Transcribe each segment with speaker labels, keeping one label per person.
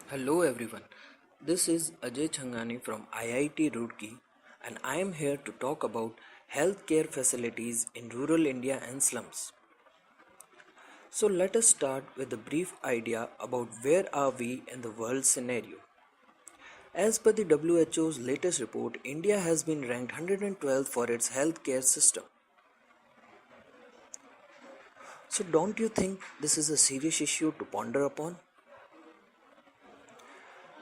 Speaker 1: Hello everyone, this is Ajay Chhangani from IIT Roorkee and I am here to talk about healthcare facilities in rural India and slums. So let us start with a brief idea about where are we in the world scenario. As per the WHO's latest report, India has been ranked 112 for its healthcare system. So don't you think this is a serious issue to ponder upon?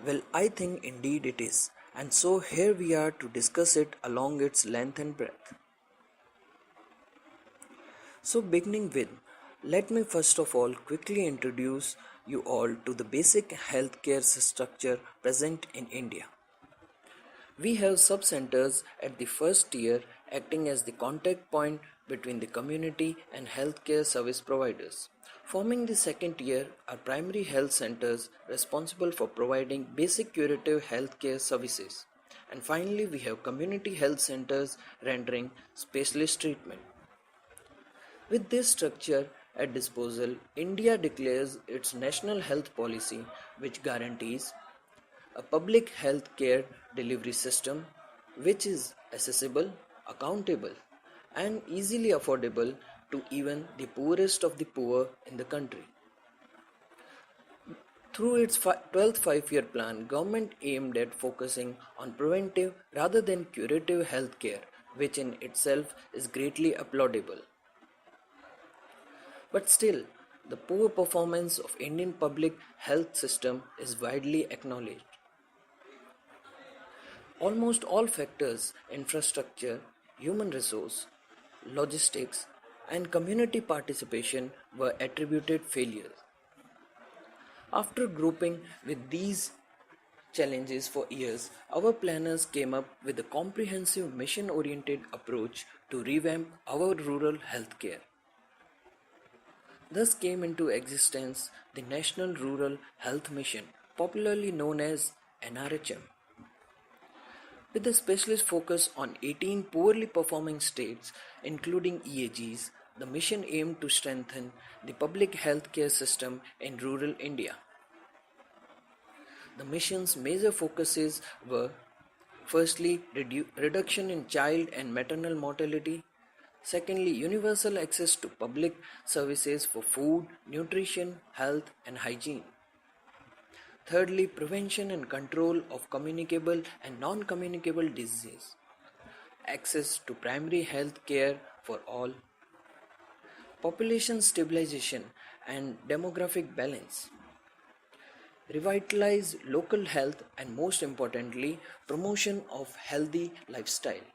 Speaker 1: Well, I think indeed it is, and so here we are to discuss it along its length and breadth. So, beginning with, let me first of all quickly introduce you all to the basic healthcare structure present in India. We have sub-centers at the first tier acting as the contact point between the community and healthcare service providers. Forming the second tier are primary health centers responsible for providing basic curative healthcare services. And finally, we have community health centers rendering specialist treatment. With this structure at disposal, India declares its national health policy, which guarantees a public health care delivery system which is accessible, accountable, and easily affordable to even the poorest of the poor in the country. Through its 12th five-year plan, government aimed at focusing on preventive rather than curative health care, which in itself is greatly applaudable. But still, the poor performance of Indian public health system is widely acknowledged. Almost all factors infrastructure, human resource, logistics, and community participation were attributed failures. After grouping with these challenges for years, our planners came up with a comprehensive mission oriented approach to revamp our rural healthcare. Thus came into existence the National Rural Health Mission, popularly known as NRHM. With a specialist focus on 18 poorly performing states, including EAGs, the mission aimed to strengthen the public healthcare system in rural India. The mission's major focuses were firstly, reduction in child and maternal mortality, secondly, universal access to public services for food, nutrition, health, and hygiene. Thirdly, prevention and control of communicable and non-communicable diseases. Access to primary health care for all. Population stabilization and demographic balance. Revitalize local health and most importantly, promotion of healthy lifestyle.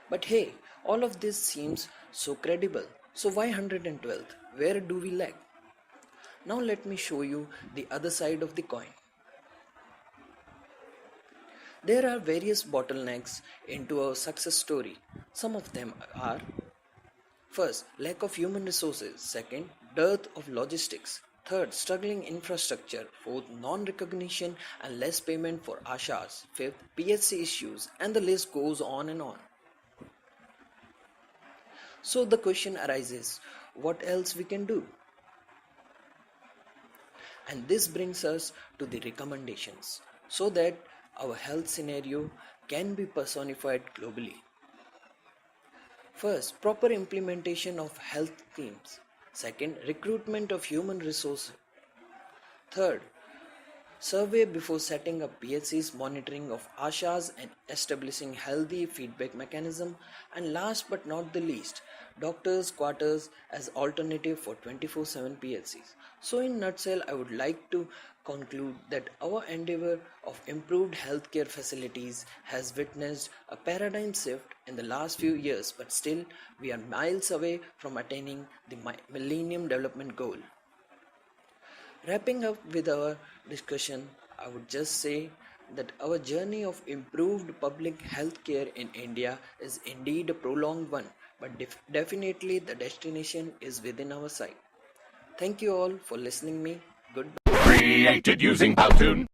Speaker 1: But hey, all of this seems so credible. So why 112th? Where do we lag? Now let me show you the other side of the coin. There are various bottlenecks into our success story. Some of them are: first, lack of human resources; second, dearth of logistics; third, struggling infrastructure; fourth, non-recognition and less payment for ashas; fifth, PHC issues, and the list goes on and on. So the question arises, what else we can do? And this brings us to the recommendations so that our health scenario can be personified globally. First, proper implementation of health themes. Second, recruitment of human resources. Third, survey before setting up PHCs, monitoring of ASHAs and establishing healthy feedback mechanism. And last but not the least, doctors' quarters as alternative for 24/7 PHCs. So in nutshell, I would like to conclude that our endeavor of improved healthcare facilities has witnessed a paradigm shift in the last few years, but still we are miles away from attaining the Millennium Development Goal. Wrapping up with our discussion, I would just say that our journey of improved public health care in India is indeed a prolonged one, but definitely the destination is within our sight. Thank you all for listening me. Goodbye.
Speaker 2: Created using Powtoon.